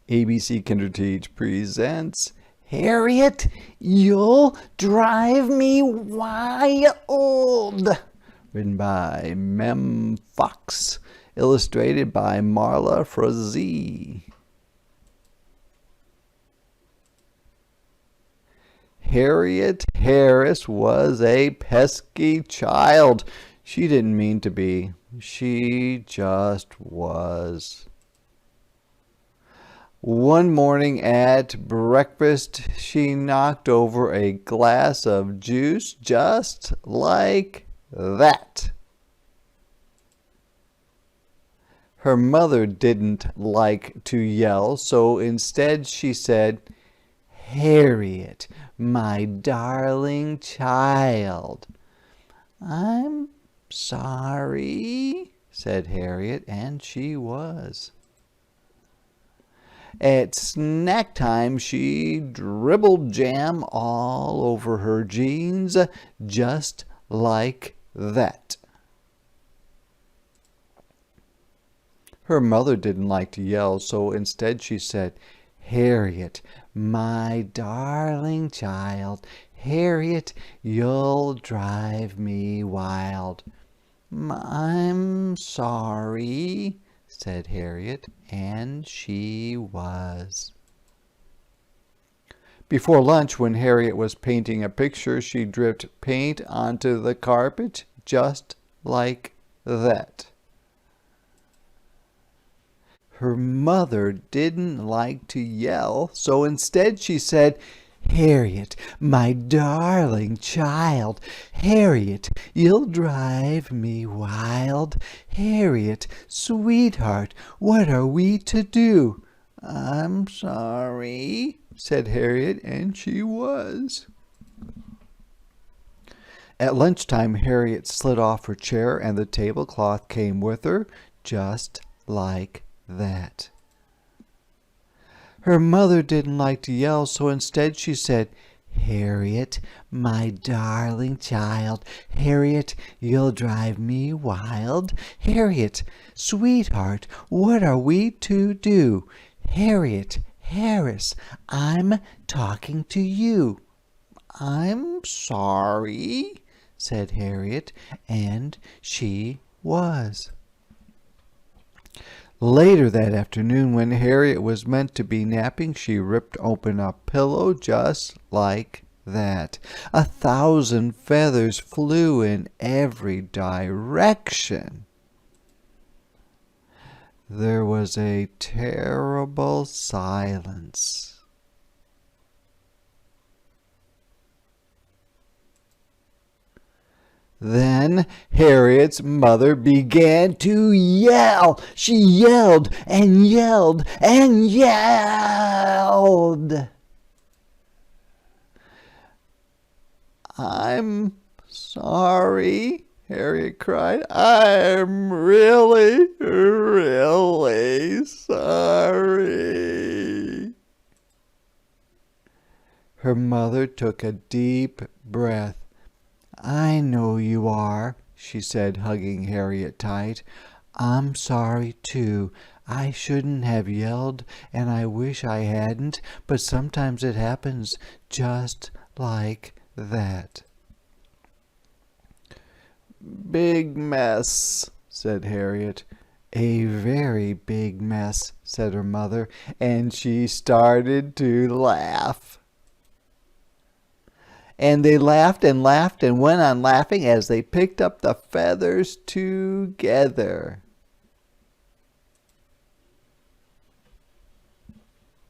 ABC Kinderteach presents Harriet, You'll Drive Me Wild. Written by Mem Fox. Illustrated by Marla Frazee. Harriet Harris was a pesky child. She didn't mean to be. She just was. One morning at breakfast, she knocked over a glass of juice just like that. Her mother didn't like to yell, so instead she said, "Harriet, my darling child." "I'm sorry," said Harriet, and she was. At snack time, she dribbled jam all over her jeans, just like that. Her mother didn't like to yell, so instead she said, "Harriet, my darling child, Harriet, you'll drive me wild." "I'm sorry," said Harriet, and she was. Before lunch, when Harriet was painting a picture, she dripped paint onto the carpet just like that. Her mother didn't like to yell, so instead she said, "Harriet, my darling child, Harriet, you'll drive me wild. Harriet, sweetheart, what are we to do?" "I'm sorry," said Harriet, and she was. At lunchtime, Harriet slid off her chair, and the tablecloth came with her, just like that. Her mother didn't like to yell, so instead she said, "Harriet, my darling child, Harriet, you'll drive me wild. Harriet, sweetheart, what are we to do?" "Harriet Harris, I'm talking to you." "I'm sorry," said Harriet, and she was. Later that afternoon, when Harriet was meant to be napping, she ripped open a pillow just like that. 1,000 feathers flew in every direction. There was a terrible silence. Then Harriet's mother began to yell. She yelled and yelled and yelled. "I'm sorry," Harriet cried. "I'm really, really sorry." Her mother took a deep breath. "I know you are," she said, hugging Harriet tight. "I'm sorry, too. I shouldn't have yelled, and I wish I hadn't, but sometimes it happens just like that." "Big mess," said Harriet. "A very big mess," said her mother, and she started to laugh. And they laughed and laughed and went on laughing as they picked up the feathers together.